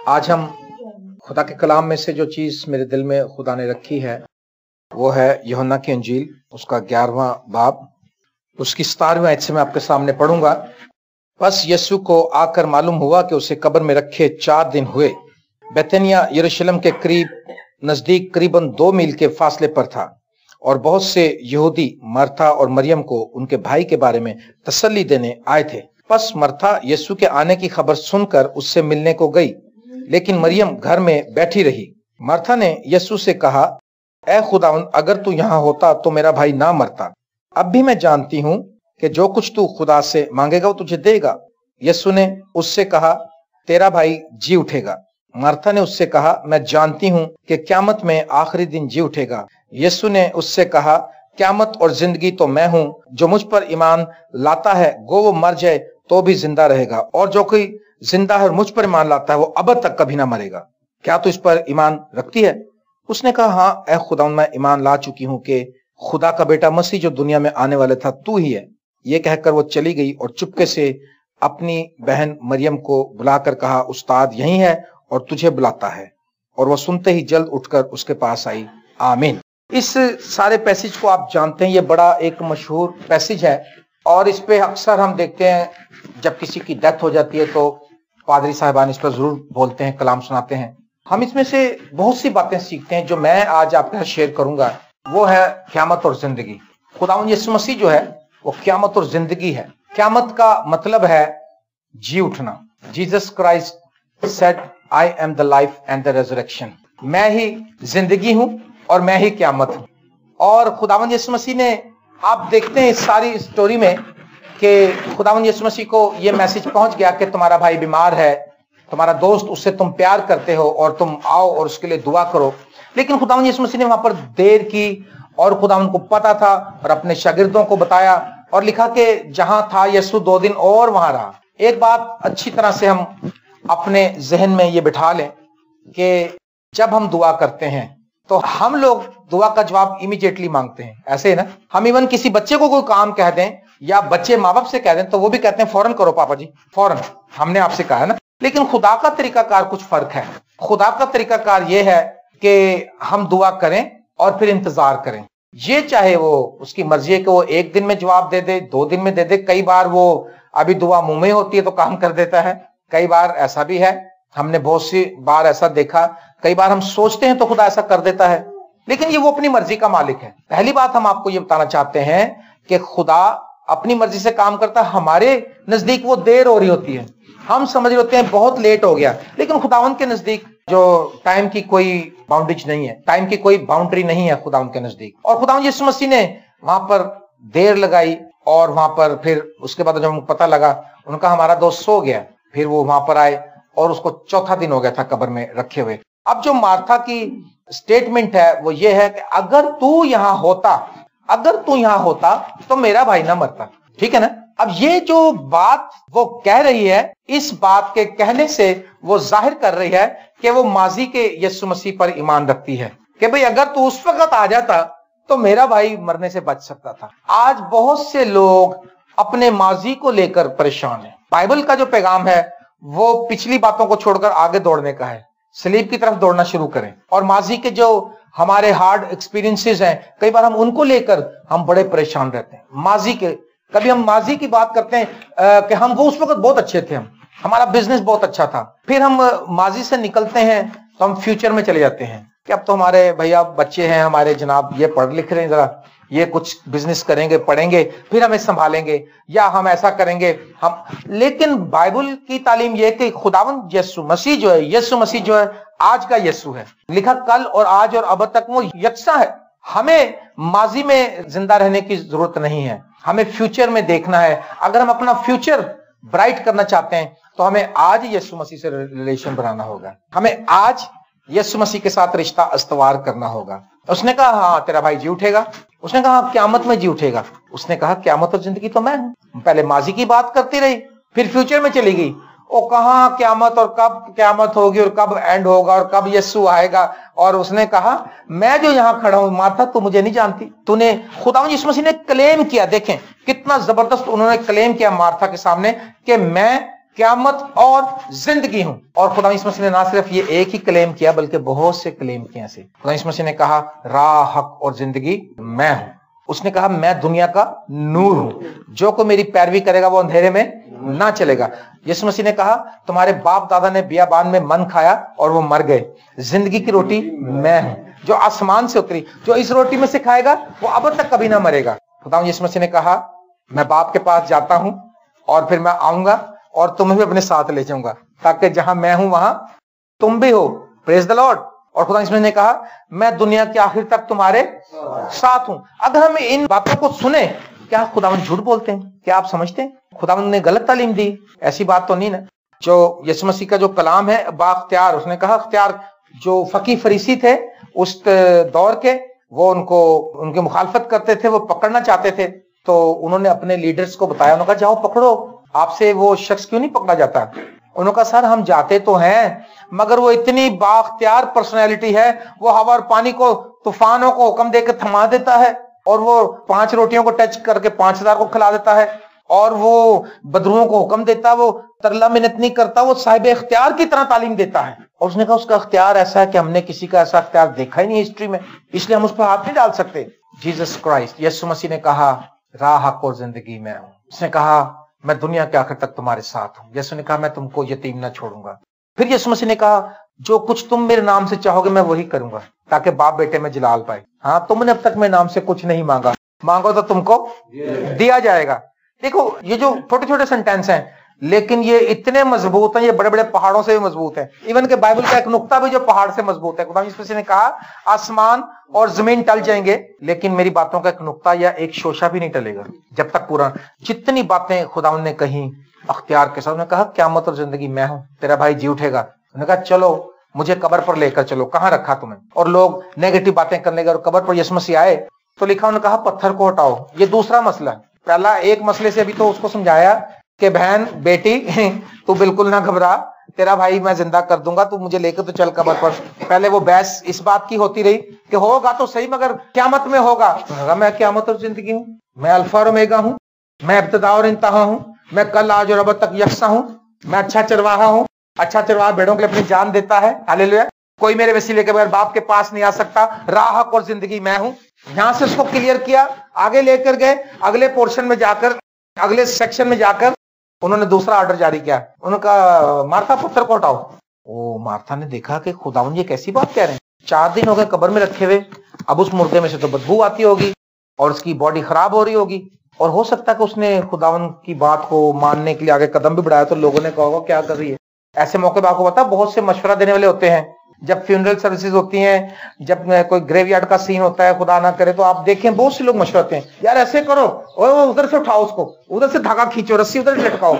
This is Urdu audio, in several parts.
آج ہم خدا کے کلام میں سے جو چیز میرے دل میں خدا نے رکھی ہے وہ ہے یوحنا کی انجیل، اس کا 11واں باب، اس کی 17ویں آیت سے میں آپ کے سامنے پڑھوں گا۔ بس یسوع کو آ کر معلوم ہوا کہ اسے قبر میں رکھے 4 دن ہوئے۔ بیتنیہ یروشلم کے نزدیک قریباً 2 میل کے فاصلے پر تھا، اور بہت سے یہودی مرتھا اور مریم کو ان کے بھائی کے بارے میں تسلی دینے آئے تھے۔ پس مرتھا یسوع کے آنے کی خبر سن کر اس سے ملنے کو گئی، لیکن مریم گھر میں بیٹھی رہی۔ مرتھا نے یسوع سے کہا، اے خداوند، اگر تو یہاں ہوتا تو میرا بھائی نہ مرتا۔ اب بھی میں جانتی ہوں کہ جو کچھ تو خدا سے مانگے گا وہ تجھے دے گا۔ یسوع نے اس سے کہا، تیرا بھائی جی اٹھے گا۔ مرتھا نے اس سے کہا، میں جانتی ہوں کہ قیامت میں آخری دن جی اٹھے گا۔ یسوع نے اس سے کہا، قیامت اور زندگی تو میں ہوں، جو مجھ پر ایمان لاتا ہے گو وہ مر جائے تو بھی زندہ رہے گا، اور جو کوئی زندہ ہے اور مجھ پر ایمان لاتا ہے وہ ابد تک کبھی نہ مرے گا۔ کیا تو اس پر ایمان رکھتی ہے؟ اس نے کہا، ہاں اے خداوند، میں ایمان لا چکی ہوں کہ خدا کا بیٹا مسیح جو دنیا میں آنے والے تھا تو ہی ہے۔ یہ کہہ کر وہ چلی گئی اور چپکے سے اپنی بہن مریم کو بلا کر کہا، استاد یہیں ہے اور تجھے بلاتا ہے۔ اور وہ سنتے ہی جلد اٹھ کر اس کے پاس آئی۔ آمین۔ اس سارے پیسج کو آپ جانتے ہیں، یہ بڑا ایک مشہور پیسج ہے، اور اس پہ اکثر ہم دیکھتے ہیں جب کسی کی ڈیتھ ہو جاتی ہے تو پادری صاحبان اس پر ضرور بولتے ہیں، کلام سناتے ہیں۔ ہم اس میں سے بہت سی باتیں سیکھتے ہیں۔ جو میں آج آپ کے ساتھ شیئر کروں گا وہ ہے قیامت اور زندگی۔ خداوند یسوع مسیح جو ہے وہ قیامت اور زندگی ہے۔ قیامت کا مطلب ہے جی اٹھنا۔ Jesus Christ said I am the life and the resurrection. میں ہی زندگی ہوں اور میں ہی قیامت ہوں۔ اور خداوند یسوع مسیح نے، آپ دیکھتے ہیں اس ساری اسٹوری میں کہ خداوند یسوع مسیح کو یہ میسج پہنچ گیا کہ تمہارا بھائی بیمار ہے، تمہارا دوست، اس سے تم پیار کرتے ہو اور تم آؤ اور اس کے لیے دعا کرو۔ لیکن خداوند یسوع مسیح نے وہاں پر دیر کی، اور خداوند کو پتا تھا اور اپنے شاگردوں کو بتایا اور لکھا کہ جہاں تھا یسوع 2 دن اور وہاں رہا۔ ایک بات اچھی طرح سے ہم اپنے ذہن میں یہ بٹھا لیں کہ جب ہم دعا کرتے ہیں تو ہم لوگ دعا کا جواب امیڈیٹلی مانگتے ہیں، ایسے ہی نا؟ ہم ایون کسی بچے کو کوئی کام کہہ دیں یا بچے ماں باپ سے کہہ دیں تو وہ بھی کہتے ہیں فوراً کرو پاپا جی، فوراً، ہم نے آپ سے کہا ہے نا۔ لیکن خدا کا طریقہ کار کچھ فرق ہے۔ خدا کا طریقہ کار یہ ہے کہ ہم دعا کریں اور پھر انتظار کریں۔ یہ چاہے وہ اس کی مرضی ہے کہ وہ 1 دن میں جواب دے دے، 2 دن میں دے دے۔ کئی بار وہ ابھی دعا منہ میں ہوتی ہے تو کام کر دیتا ہے، کئی بار ایسا بھی ہے، ہم نے بہت سی بار ایسا دیکھا۔ کئی بار ہم سوچتے ہیں تو خدا ایسا کر دیتا ہے، لیکن یہ وہ اپنی مرضی کا مالک ہے۔ پہلی بات ہم آپ کو یہ بتانا چاہتے ہیں کہ خدا اپنی مرضی سے کام کرتا ہے۔ ہمارے نزدیک وہ دیر ہو رہی ہوتی ہے، ہم سمجھ رہے ہوتے ہیں بہت لیٹ ہو گیا، لیکن خداوند کے نزدیک جو ٹائم کی کوئی باؤنڈریج نہیں ہے، ٹائم کی کوئی باؤنڈری نہیں ہے خداوند کے نزدیک۔ اور خداوند یسوع مسیح نے وہاں پر دیر لگائی، اور وہاں پر پھر اس کے بعد جب ہمیں پتہ لگا، ان کا ہمارا دوست سو گیا، پھر وہ وہاں پر آئے اور اس کو 4تھا دن ہو گیا تھا قبر میں رکھے ہوئے۔ اب جو مارتھا کی سٹیٹمنٹ ہے وہ یہ ہے کہ اگر تو یہاں ہوتا تو میرا بھائی نہ مرتا۔ ٹھیک ہے نا؟ اب یہ جو بات وہ کہہ رہی ہے، اس بات کے کہنے سے وہ ظاہر کر رہی ہے کہ وہ ماضی کے یسوع مسیح پر ایمان رکھتی ہے کہ بھئی اگر تو اس وقت آ جاتا تو میرا بھائی مرنے سے بچ سکتا تھا۔ آج بہت سے لوگ اپنے ماضی کو لے کر پریشان ہیں۔ بائبل کا جو پیغام ہے وہ پچھلی باتوں کو چھوڑ کر آگے دوڑنے کا ہے، سلیب کی طرف دوڑنا شروع کریں۔ اور ماضی کے جو ہمارے ہارڈ ایکسپیرینسز ہیں، کئی بار ہم ان کو لے کر ہم بڑے پریشان رہتے ہیں۔ ماضی کے، کبھی ہم ماضی کی بات کرتے ہیں کہ ہم وہ اس وقت بہت اچھے تھے، ہمارا بزنس بہت اچھا تھا۔ پھر ہم ماضی سے نکلتے ہیں تو ہم فیوچر میں چلے جاتے ہیں کہ اب تو ہمارے بھیا بچے ہیں ہمارے، جناب یہ پڑھ لکھ رہے ہیں، ذرا یہ کچھ بزنس کریں گے، پڑھیں گے، پھر ہمیں سنبھالیں گے، یا ہم ایسا کریں گے ہم۔ لیکن بائبل کی تعلیم یہ کہ خداوند یسوع مسیح جو ہے آج کا یسوع ہے۔ لکھا کل اور آج اور اب تک وہ یکساں ہے۔ ہمیں ماضی میں زندہ رہنے کی ضرورت نہیں ہے، ہمیں فیوچر میں دیکھنا ہے۔ اگر ہم اپنا فیوچر برائٹ کرنا چاہتے ہیں تو ہمیں آج یسوع مسیح سے ریلیشن بنانا ہوگا، ہمیں آج یسوع مسیح کے ساتھ رشتہ استوار کرنا ہوگا۔ اس نے کہا ہاں تیرا بھائی جی اٹھے گا، اس نے کہا ہاں قیامت میں جی اٹھے گا، اس نے کہا قیامت اور زندگی تو میں ہوں۔ پہلے ماضی کی بات کرتی رہی، پھر فیوچر میں چلی گئی، وہ کہاں قیامت اور کب قیامت ہوگی اور کب اینڈ ہوگا اور کب یسوع آئے گا۔ اور اس نے کہا میں جو یہاں کھڑا ہوں مارتھا تو مجھے نہیں جانتی، تو نے خداوند یسوع مسیح نے کلیم کیا، دیکھیں کتنا زبردست انہوں نے کلیم کیا مارتھا کے سامنے کہ میں قیامت اور زندگی ہوں. اور خدا یسوع مسیح نے نہ صرف یہ ایک ہی کلیم کیا بلکہ بہت سے کلیم کیے ایسے. خدا یسوع مسیح نے کہا راہ حق اور زندگی میں ہوں. اس نے کہا میں دنیا کا نور ہوں, جو کوئی میری پیروی کرے گا وہ اندھیرے میں نہ چلے گا. یسوع مسیح نے کہا تمہارے باپ دادا نے بیابان میں من کھایا اور وہ مر گئے, زندگی کی روٹی میں ہوں جو آسمان سے اتری, جو اس روٹی میں سے کھائے گا وہ اب تک کبھی نہ مرے گا. خدا یسوع مسیح نے کہا میں باپ کے پاس جاتا ہوں اور پھر میں آؤں گا اور تمہیں بھی اپنے ساتھ لے جاؤں گا تاکہ جہاں میں ہوں وہاں تم بھی ہو. پریز دی لارڈ. اور خدا یسوع نے کہا میں دنیا کے آخر تک تمہارے ساتھ ہوں. اگر ہم ان باتوں کو سنیں, کیا خداوند جھوٹ بولتے ہیں؟ کیا آپ سمجھتے ہیں خداوند نے غلط تعلیم دی؟ ایسی بات تو نہیں نا. جو یسوع مسیح کا جو کلام ہے با اختیار, اس نے کہا اختیار, جو فقی فریسی تھے اس دور کے, وہ ان کے مخالفت کرتے تھے, وہ پکڑنا چاہتے تھے, تو انہوں نے اپنے لیڈرز کو بتایا, انہوں نے کہا جاؤ پکڑو, آپ سے وہ شخص کیوں نہیں پکڑا جاتا؟ انہوں نے کہا سر ہم جاتے تو ہیں مگر وہ اتنی با اختیار پرسنالٹی ہے, وہ ہوا اور پانی کو, طوفانوں کو حکم دے کے تھما دیتا ہے, اور وہ 5 روٹیوں کو ٹچ کر کے 5000 کو کھلا دیتا ہے, اور وہ بدروؤں کو حکم دیتا, وہ ترلا منت نہیں کرتا, وہ صاحب اختیار کی طرح تعلیم دیتا ہے. اور اس نے کہا اس کا اختیار ایسا ہے کہ ہم نے کسی کا ایسا اختیار دیکھا ہی نہیں ہسٹری میں, اس لیے ہم اس پہ ہاتھ نہیں ڈال سکتے. جیسس کرائسٹ یسوع مسیح نے کہا راہ حق اور زندگی میں ہوں. اس نے کہا میں دنیا کے آخر تک تمہارے ساتھ ہوں. یسوع نے کہا میں تم کو یتیم نہ چھوڑوں گا. پھر یسوع مسیح نے کہا جو کچھ تم میرے نام سے چاہو گے میں وہی کروں گا تاکہ باپ بیٹے میں جلال پائے. ہاں تم نے اب تک میرے نام سے کچھ نہیں مانگا, مانگو تو تم کو دیا جائے گا. دیکھو یہ جو چھوٹے چھوٹے سینٹینس ہیں لیکن یہ اتنے مضبوط ہیں, یہ بڑے بڑے پہاڑوں سے بھی مضبوط ہیں. ایون کہ بائبل کا ایک نقطہ بھی جو پہاڑ سے مضبوط ہے. خدا یسوع مسیح نے کہا آسمان اور زمین ٹل جائیں گے لیکن میری باتوں کا ایک نقطہ یا ایک شوشہ بھی نہیں ٹلے گا جب تک پورا. جتنی باتیں خداوند نے کہیں اختیار کے ساتھ, نے کہا قیامت اور زندگی میں ہوں, تیرا بھائی جی اٹھے گا. انہوں نے کہا چلو مجھے قبر پر لے کر چلو, کہاں رکھا تمہیں؟ اور لوگ نیگیٹو باتیں کرنے گئے اور قبر پر یسوع مسیح آئے تو لکھا, انہوں نے کہا پتھر کو ہٹاؤ. یہ دوسرا مسئلہ ہے. پہلا ایک مسئلے سے بھی تو اس کو سمجھایا کہ بہن بیٹی تو بالکل نہ گھبرا, تیرا بھائی میں زندہ کر دوں گا, تو مجھے لے کے تو چل قبر پر. پہلے وہ بحث اس بات کی ہوتی رہی کہ ہوگا تو صحیح مگر قیامت میں ہوگا. میں قیامت اور زندگی ہوں, میں الفا اور اومیگا ہوں, میں ابتدا اور انتہا ہوں, میں کل آج اور اب تک یکساں ہوں, میں اچھا چرواہا ہوں. اچھا چرواہا بھیڑوں کے لیے اپنی جان دیتا ہے. ہاللیلویا. کوئی میرے وسیلے کے بغیر باپ کے پاس نہیں آ سکتا. راہ حق اور زندگی میں ہوں. یہاں سے اس کو کلیئر کیا, آگے لے کر گئے. اگلے پورشن میں جا کر, اگلے سیکشن میں جا کر انہوں نے دوسرا آرڈر جاری کیا. انہوں نے کہا مارتھا پتھر کو ہٹاؤ. او مارتھا نے دیکھا کہ خداوند یہ کیسی بات کہہ رہے ہیں, 4 دن ہو گئے قبر میں رکھے ہوئے, اب اس مردے میں سے تو بدبو آتی ہوگی اور اس کی باڈی خراب ہو رہی ہوگی, اور ہو سکتا ہے کہ اس نے خداوند کی بات کو ماننے کے لیے آگے قدم بھی بڑھایا تو لوگوں نے کہا ہوگا کیا کر رہی ہے. ایسے موقع پہ آپ کو پتا بہت سے مشورہ دینے والے ہوتے ہیں. جب فیونرل سروسز ہوتی ہیں, جب کوئی گریو یارڈ کا سین ہوتا ہے, خدا نہ کرے, تو آپ دیکھیں بہت سے لوگ مشورہ دیتے ہیں, یار ایسے کرو, ادھر سے اٹھاؤ اس کو, ادھر سے دھاگا کھینچو, رسی ادھر لٹکاؤ,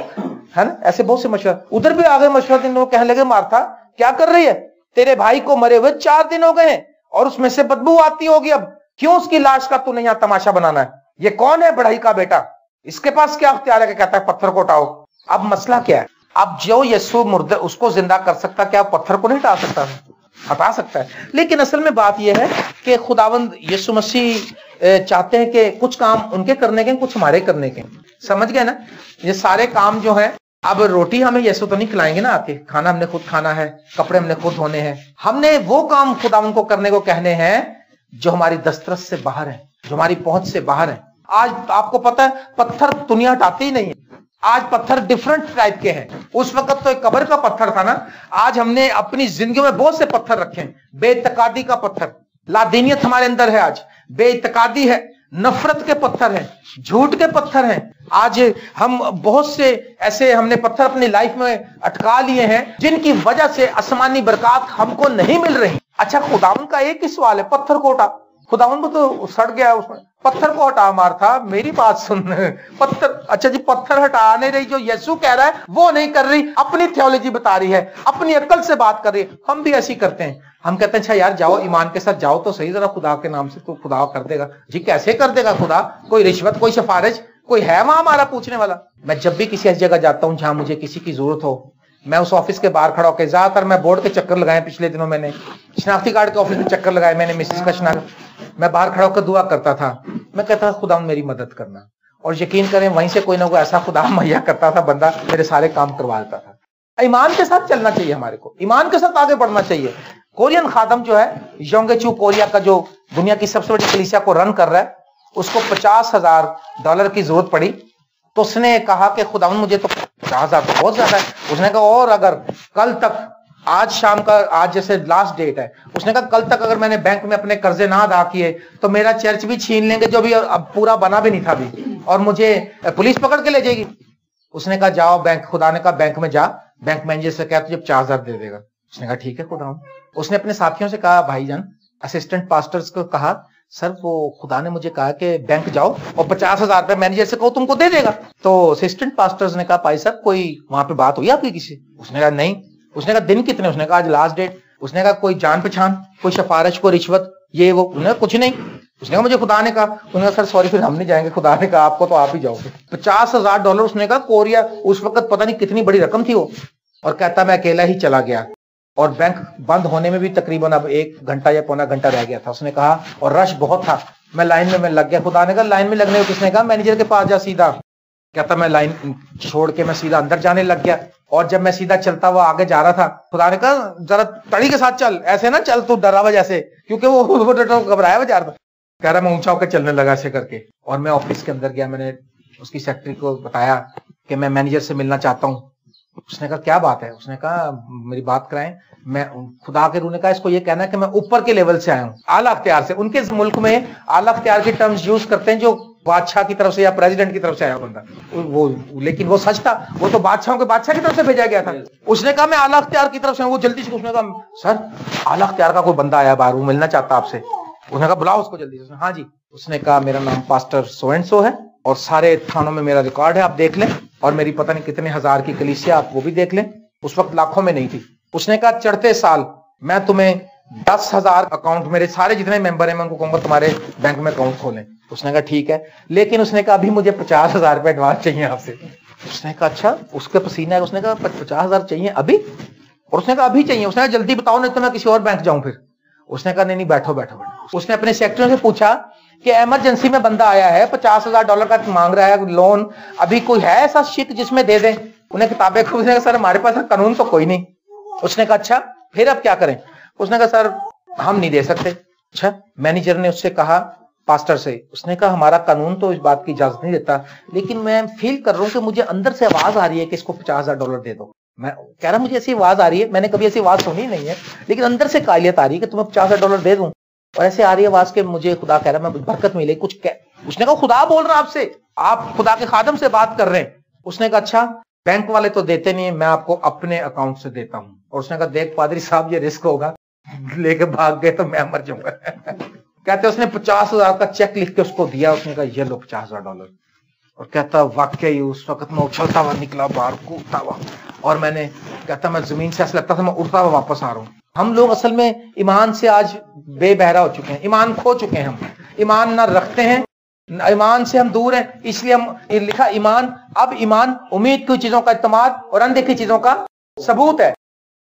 ہے نا. ایسے بہت سے مشورہ. ادھر بھی آگے مشورہ دینے لوگ کہنے لگے مارتھا کیا کر رہی ہے, تیرے بھائی کو مرے ہوئے 4 دن ہو گئے ہیں اور اس میں سے بدبو آتی ہوگی, اب کیوں اس کی لاش کا تو نہیں یہاں تماشا بنانا ہے. یہ کون ہے بڑھائی کا بیٹا, اس کے پاس کیا اختیار ہے کہ کہتا ہے پتھر کو اٹھاؤ. اب مسئلہ کیا ہے, اب جو یسوع مردے اس کو زندہ کر سکتا, کیا پتھر کو نہیں ہٹا سکتا؟ ہٹا سکتا ہے. لیکن اصل میں بات یہ ہے کہ خداوند یسوع مسیح چاہتے ہیں کہ کچھ کام ان کے کرنے کے, کچھ ہمارے کرنے کے. سمجھ گئے نا. یہ سارے کام جو ہیں, اب روٹی ہمیں یسوع تو نہیں کھلائیں گے نا آ کے, کھانا ہم نے خود کھانا ہے, کپڑے ہم نے خود دھونے ہیں. ہم نے وہ کام خداوند کو کرنے کو کہنے ہیں جو ہماری دسترس سے باہر ہے, جو ہماری پہنچ سے باہر ہے. آج آپ کو پتا ہے پتھر دنیا ہٹاتی ہی نہیں ہے. آج پتھر ڈیفرنٹ ٹائپ کے ہیں. اس وقت تو ایک قبر کا پتھر تھا نا, آج ہم نے اپنی زندگی میں بہت سے پتھر رکھے ہیں. بے اعتقادی کا پتھر, لادینیت ہمارے اندر ہے آج, بے اعتقادی ہے, نفرت کے پتھر ہیں, جھوٹ کے پتھر ہیں. آج ہم بہت سے ایسے ہم نے پتھر اپنی لائف میں اٹکا لیے ہیں جن کی وجہ سے آسمانی برکات ہم کو نہیں مل رہی. اچھا خداوند کا ایک ہی سوال ہے, پتھر کو ہٹا. خداوند تو سڑ گیا اس میں, پتھر کو ہٹا. مارتھا میری بات سن, پتھر, اچھا جی پتھر ہٹا نہیں رہی, جو یسوع کہہ رہا ہے وہ نہیں کر رہی, اپنی تھیولوجی بتا رہی ہے, اپنی عقل سے بات کر رہی ہے. ہم بھی ایسی کرتے ہیں, ہم کہتے ہیں اچھا یار جاؤ ایمان کے ساتھ جاؤ تو صحیح ذرا خدا کے نام سے, تو خدا کر دے گا. جی کیسے کر دے گا خدا, کوئی رشوت, کوئی سفارش, کوئی ہے وہاں ہمارا پوچھنے والا؟ میں جب بھی کسی ایسی جگہ جاتا ہوں جہاں مجھے کسی کی ضرورت ہو, میں اس آفس کے باہر کھڑا ہو کے, زیادہ تر میں بورڈ کے چکر لگائے, پچھلے دنوں میں نے شناختی کارڈ کے آفس میں چکر لگائے, میں نے مسز کا شناخت, میں باہر کھڑا ہو کر دعا کرتا تھا. میں کہتا خدا میری مدد کرنا, اور یقین کریں وہیں سے کوئی نہ کوئی ایسا خدا مہیا کرتا تھا بندہ میرے سارے کام کروا دیتا تھا. ایمان کے ساتھ چلنا چاہیے ہمارے کو, ایمان کے ساتھ آگے بڑھنا چاہیے. کورین خادم جو ہے یونگ چو کوریا کا, جو دنیا کی سب سے بڑی کلیسیا کو رن کر رہا ہے, اس کو $50,000 کی ضرورت پڑی. تو اس نے کہا کہ خداوند مجھے تو 50,000 تو بہت زیادہ ہے. اس نے کہا اور اگر کل تک, آج شام کا, آج جیسے لاسٹ ڈیٹ ہے, اس نے کہا کل تک اگر میں نے بینک میں اپنے قرضے نہ ادا کیے تو میرا چرچ بھی چھین لیں گے جو بھی اب پورا بنا بھی نہیں تھا ابھی, اور مجھے پولیس پکڑ کے لے جائے گی. اس نے کہا جاؤ بینک, خدا نے کہا بینک میں جا, بینک مینیجر سے کہا تجھے 50,000 دے دے گا. اس نے کہا ٹھیک ہے خدا. اس نے اپنے ساتھیوں سے کہا, بھائی جان اسسٹنٹ پاسٹرز کو کہا, سر وہ خدا نے مجھے کہا کہ بینک جاؤ اور 50,000 روپے مینیجر سے کہو تم کو دے دے گا. تو اسسٹنٹ پاسٹرز نے کہا بھائی صاحب کوئی وہاں پہ بات ہوئی آپ کی کسی؟ اس نے کہا نہیں. اس نے کہا دن کتنے؟ اس نے کہا آج لاسٹ ڈیٹ. اس نے کہا کوئی جان پہچان, کوئی سفارش, کوئی رشوت, یہ وہ؟ انہوں نے کہا کچھ نہیں. اس نے کہا مجھے خدا نے کہا. انہوں نے کہا سر سوری پھر ہم نہیں جائیں گے, خدا نے کہا آپ کو تو آپ ہی جاؤ گے. $50,000. اس نے کہا کوریا اس وقت پتہ نہیں کتنی بڑی رقم تھی وہ. اور کہتا میں اکیلا ہی چلا گیا, اور بینک بند ہونے میں بھی تقریباً اب 1 گھنٹہ یا پونا گھنٹہ رہ گیا تھا. اس نے کہا اور رش بہت تھا, میں لائن میں لگ گیا. خدا نے کہا لائن میں لگنے کو کس نے کہا؟ مینیجر کے پاس جا سیدھا. کہتا میں لائن چھوڑ کے میں سیدھا اندر جانے لگ گیا, اور جب میں سیدھا چلتا ہوا آگے جا رہا تھا, خدا نے کہا ذرا تڑی کے ساتھ چل, ایسے نہ چل تو ڈرا ہوا جیسے, کیونکہ وہ گھبرایا ہوا جا رہا تھا. کہہ رہا میں اونچا ہو کے چلنے لگا ایسے کر کے. اور میں آفس کے اندر گیا, میں نے اس کی سیکرٹری کو بتایا کہ میں مینیجر سے ملنا چاہتا ہوں. اس نے کہا کیا بات ہے؟ اس نے کہا میری بات کرائیں. میں خدا کے روح نے کہا اس کو یہ کہنا ہے کہ میں اوپر کے لیول سے آیا ہوں, اعلیٰ اختیار سے. ان کے ملک میں اعلیٰ اختیار کی ٹرمز یوز کرتے ہیں جو بادشاہ کی طرف سے یا پریزیڈنٹ کی طرف سے آیا بندہ وہ, لیکن وہ سچ تھا, وہ تو بادشاہوں کے بادشاہ کی طرف سے بھیجا گیا تھا. اس نے کہا میں اعلیٰ اختیار کی طرف سے ہوں. وہ جلدی سے, اس نے کہا سر اعلیٰ اختیار کا کوئی بندہ آیا باہر, وہ ملنا چاہتا آپ سے. اس نے کہا بلاؤ اس کو جلدی سے. ہاں جی. اس نے کہا میرا نام پاسٹر سو اینڈ سو ہے, اور سارے تھانوں میں میرا ریکارڈ ہے, آپ دیکھ لیں, اور میری پتہ نہیں کتنے ہزار کی کلیسیا, آپ وہ بھی دیکھ لیں. اس وقت لاکھوں میں نہیں تھی. اس نے کہا چڑھتے سال میں تمہیں 10,000 اکاؤنٹ, میرے سارے جتنے ممبر ہیں میں ان کو کہوں گا تمہارے بینک میں اکاؤنٹ کھولیں. اس نے کہا ٹھیک ہے, لیکن اس نے کہا ابھی مجھے 50,000 روپے ایڈوانس چاہیے آپ سے. اس نے کہا اچھا, اس کے پسینہ ہے. اس نے کہا 50,000 چاہیے ابھی؟ اور اس نے کہا ابھی چاہیے. اس نے کہا جلدی بتاؤ نہیں تو میں کسی اور بینک جاؤں پھر. اس نے کہا نہیں بیٹھو بیٹھو بیٹھو. اس نے اپنے سیکرٹری سے پوچھا کہ ایمرجنسی میں بندہ آیا ہے, $50,000 کا مانگ رہا ہے لون, ابھی کوئی ہے ایسا شک جس میں دے دیں؟ انہیں کتابیں کھول. اس نے کہا سر ہمارے پاس قانون تو کوئی نہیں. اس نے کہا اچھا پھر اب کیا کریں؟ اس نے کہا سر ہم نہیں دے سکتے. اچھا. مینیجر نے اس سے کہا پاسٹر سے, اس نے کہا ہمارا قانون تو اس بات کی اجازت نہیں دیتا, لیکن میں فیل کر رہا ہوں کہ مجھے اندر سے آواز آ رہی ہے کہ اس کو $50,000 دے دو. میں کہہ رہا مجھے ایسی آواز آ رہی ہے, میں نے کبھی ایسی آواز سنی نہیں ہے, لیکن اندر سے قائلیت آ رہی ہے کہ تمہیں $50,000 دے دوں. اور ایسے آ رہی ہے آواز کہ مجھے خدا کہہ رہا ہے میں برکت ملے کچھ اس نے کہا خدا بول رہا آپ سے, آپ خدا کے خادم سے بات کر رہے ہیں. اس نے کہا اچھا بینک والے تو دیتے نہیں, میں آپ کو اپنے اکاؤنٹ سے دیتا ہوں. اور اس نے کہا دیکھ پادری صاحب یہ رسک ہوگا, لے کے بھاگ گئے تو میں مر جاؤں گا. کہتے اس نے 50,000 کا چیک لکھ کے اس کو دیا. اس نے کہا یہ لو $50,000. اور کہتا واقعی اس وقت میں اچھلتا ہوا نکلا باہر, کودتا ہوا, اور میں نے کہتا میں زمین سے ایسا لگتا تھا میں اڑتا ہوا واپس آ رہا ہوں. ہم لوگ اصل میں ایمان سے آج بے بہرا ہو چکے ہیں, ایمان کھو چکے ہیں. ہم ایمان نہ رکھتے ہیں, ایمان سے ہم دور ہیں. اس لیے ہم لکھا ایمان, اب ایمان امید کی چیزوں کا اعتماد اور اندیکھی چیزوں کا ثبوت ہے.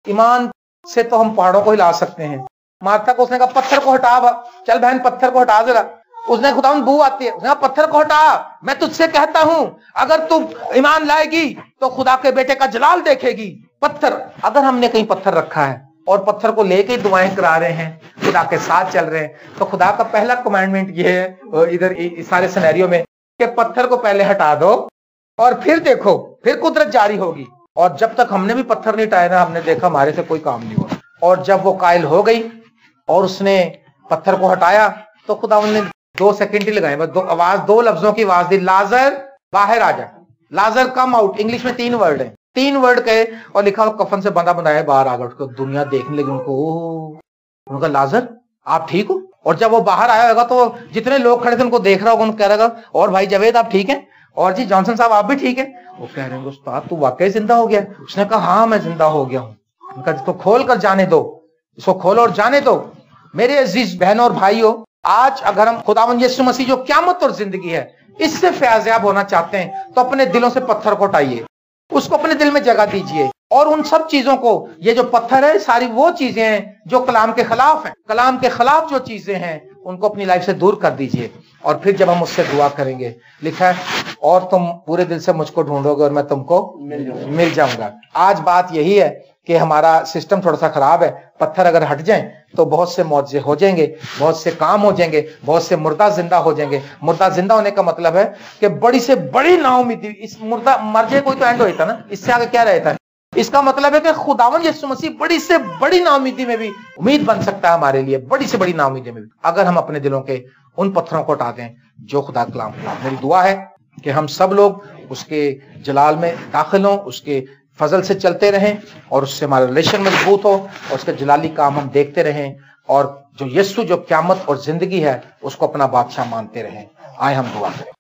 ایمان سے تو ہم پہاڑوں کو ہلا سکتے ہیں. مارتا کو اس نے کہا پتھر کو ہٹا, چل بہن پتھر کو ہٹا ذرا. اس نے خداوند بو آتی ہے, اس نے کہا پتھر کو ہٹا, میں تجھ سے کہتا ہوں اگر تو ایمان لائے گی تو خدا کے بیٹے کا جلال دیکھے گی. پتھر, اگر ہم نے کہیں پتھر رکھا ہے اور پتھر کو لے کے دعائیں کرا رہے ہیں, خدا کے ساتھ چل رہے ہیں, تو خدا کا پہلا کمانڈمنٹ یہ ہے ادھر اس سارے سینیریو میں کہ پتھر کو پہلے ہٹا دو اور پھر دیکھو, پھر قدرت جاری ہوگی. اور جب تک ہم نے بھی پتھر نہیں ہٹائے نا, ہم نے دیکھا ہمارے سے کوئی کام نہیں ہوا. اور جب وہ قائل ہو گئی اور اس نے پتھر کو ہٹایا تو خدا نے 2 سیکنڈ ہی لگائے, بس 2 لفظوں کی آواز دی, لازر باہر آ جا. لازر کم آؤٹ. انگلش میں 3 ورڈ ہیں, 3 ورڈ کہے اور لکھا کفن سے بندہ بنایا باہر آ گیا. دنیا دیکھنے لگی ان کو, ان کا لازر آپ ٹھیک ہو. اور جب وہ باہر آیا ہوگا تو جتنے لوگ کھڑے تھے ان کو دیکھ رہا ہوگا, ان کو کہہ رہا ہوگا اور بھائی جاوید آپ ٹھیک ہیں, اور جی جانسن صاحب آپ بھی ٹھیک ہیں. وہ کہہ رہے ہیں استاد تو واقعی زندہ ہو گیا. اس نے کہا ہاں میں زندہ ہو گیا ہوں. ان کا اس کو کھول کر جانے دو, اس کو کھولو اور جانے دو. میرے عزیز بہنوں اور بھائیوں, آج اگر ہم خداوند یسوع مسیح جو قیامت اور زندگی ہے اس سے فیضیاب ہونا چاہتے ہیں تو اپنے دلوں سے پتھر کو ہٹائیے, اس کو اپنے دل میں جگہ دیجئے, اور ان سب چیزوں کو, یہ جو پتھر ہے ساری وہ چیزیں ہیں جو کلام کے خلاف ہیں, کلام کے خلاف جو چیزیں ہیں ان کو اپنی لائف سے دور کر دیجئے. اور پھر جب ہم اس سے دعا کریں گے، لکھا ہے اور تم پورے دل سے مجھ کو ڈھونڈو گے اور میں تم کو مل جاؤں گا۔ آج بات یہی ہے کہ ہمارا سسٹم تھوڑا سا خراب ہے، پتھر اگر ہٹ جائیں تو بہت سے معجزے ہو جائیں گے، بہت سے کام ہو جائیں گے، بہت سے مردہ زندہ ہو جائیں گے۔ مردہ زندہ ہونے کا مطلب ہے کہ بڑی سے بڑی نا امیدی، اس مردہ مر جائے کوئی تو اینڈ ہوتا نا، اس سے آگے کیا رہتا ہے؟ اس کا مطلب ہے کہ خداوند یسوع مسیح بڑی سے بڑی نا امیدی میں بھی امید بن سکتا ہے ہمارے لیے، بڑی سے بڑی نا امیدی میں بھی، اگر ہم اپنے دلوں کے ان پتھروں کو ہٹا دیں جو خدا کلام ہے۔ میری دعا ہے کہ ہم سب لوگ اس کے جلال میں داخل ہوں، اس کے فضل سے چلتے رہیں اور اس سے ہمارا ریلیشن مضبوط ہو اور اس کے جلالی کام ہم دیکھتے رہیں، اور جو یسوع جو قیامت اور زندگی ہے اس کو اپنا بادشاہ مانتے رہیں۔ آئے ہم دعا کریں۔